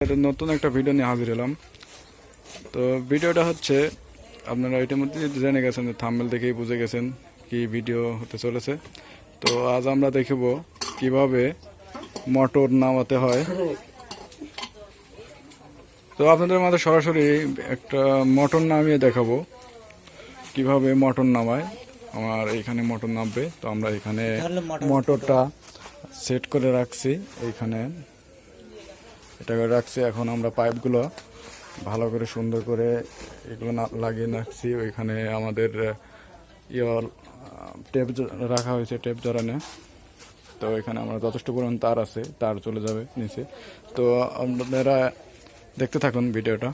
নতুন একটা ভিডিও নিয়ে হাজির হলাম। তো ভিডিওটা হচ্ছে আপনারা ইতিমধ্যে জেনে গেছেন, থাম্বনেল দেখেই বুঝে গেছেন কি ভিডিও হতে চলেছে। তো আজ আমরা দেখব কিভাবে মোটর নামাতে হয়। তো আপনাদের মাঝে সরাসরি একটা মোটর নামিয়ে দেখাবো কিভাবে মোটর নামায়। আমার এখানে মোটর নামবে, তো আমরা এখানে মোটরটা সেট করে রাখছি, এইখানে এটা করে রাখছি। এখন আমরা পাইপগুলো ভালো করে সুন্দর করে এগুলো লাগিয়ে রাখছি। ওইখানে আমাদের টেপ রাখা হয়েছে, টেপ জড়ানো। তো এখানে আমরা যথেষ্ট পরিমাণ তার আছে, তার চলে যাবে নিচে। তো আপনারা দেখতে থাকুন ভিডিওটা।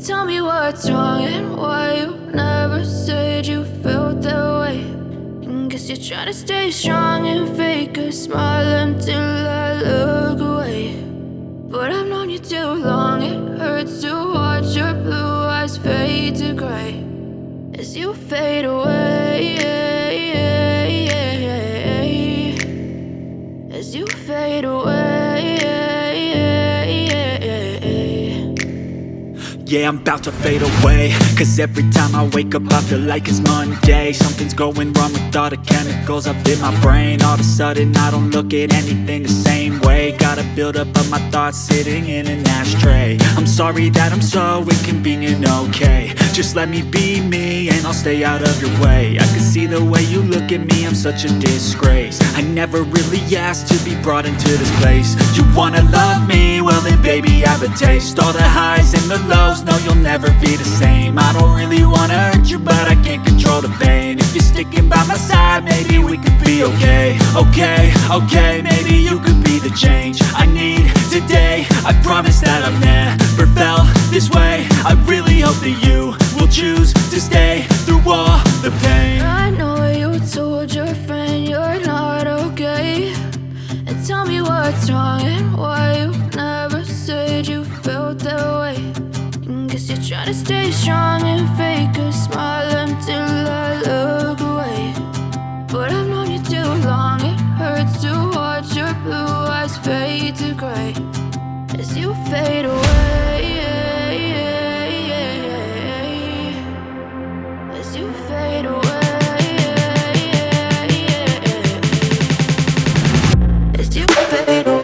Tell me what's wrong and why you never said you felt that way. And guess you're trying to stay strong and fake a smile until I look away. But I've known you too long, it hurts to watch your blue eyes fade to gray as you fade away, as you fade away. Yeah, I'm about to fade away, cause every time I wake up I feel like it's Monday. Something's going wrong with all the chemicals up in my brain. All of a sudden I don't look at anything the same way. Gotta build up of my thoughts sitting in an ashtray. I'm sorry that I'm so inconvenient, okay. Just let me be me and I'll stay out of your way. I can see the way you look at me, I'm such a disgrace. I never really asked to be brought into this place. You wanna love me? Well then baby I have a taste. All the highs and the lows, no you'll never be the same. I don't really wanna hurt you but I can't control the pain. If you're sticking by my side maybe we could be okay. Okay, maybe you could be the change I need today. I promise that I've never felt this way. I really hope that you will choose to stay through all the pain. I know you told your friend you're not okay. And tell me what's wrong and why you never said you felt that way. And guess you're trying to stay strong and fake a smile until I look away. But I've known you too long, it hurts to watch your blue eyes fade to gray as you fade away, as you fade away. As you fade away.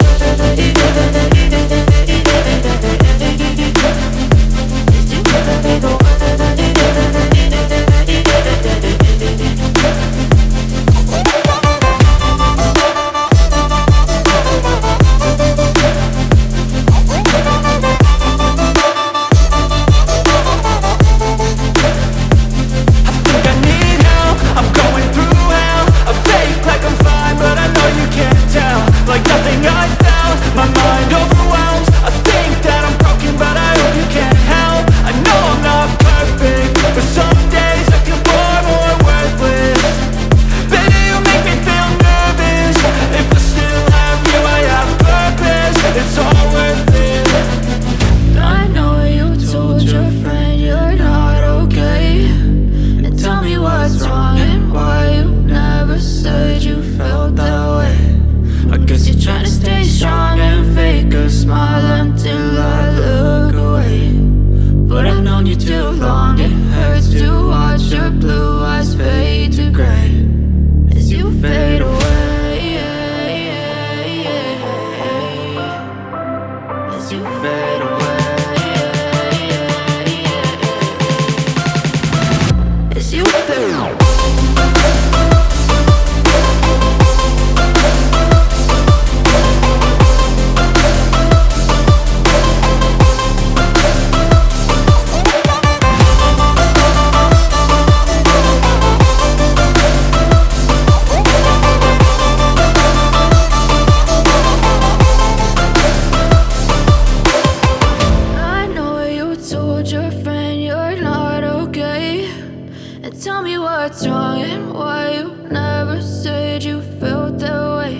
Tell me what's wrong and why you never said you felt that way.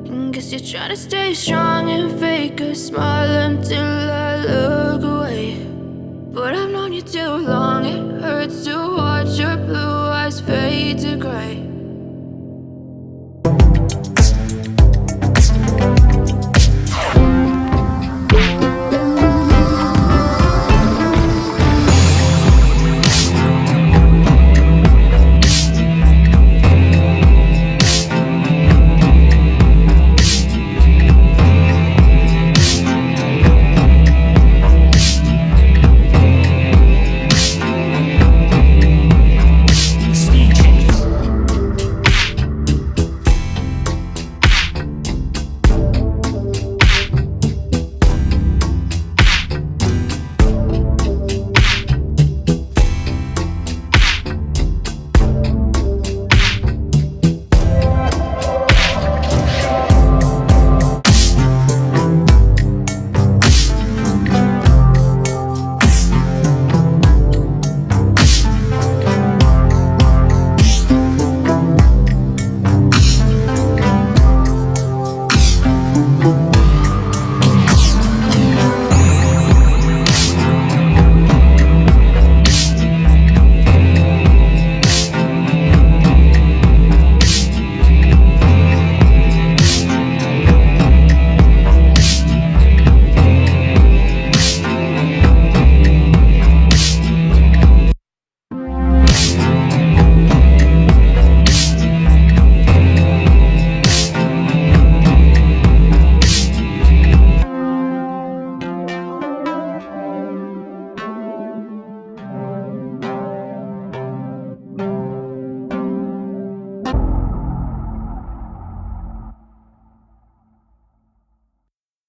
And guess you're trying to stay strong and fake a smile until I look away. But I've known you too long, it hurts to watch your blue eyes fade to gray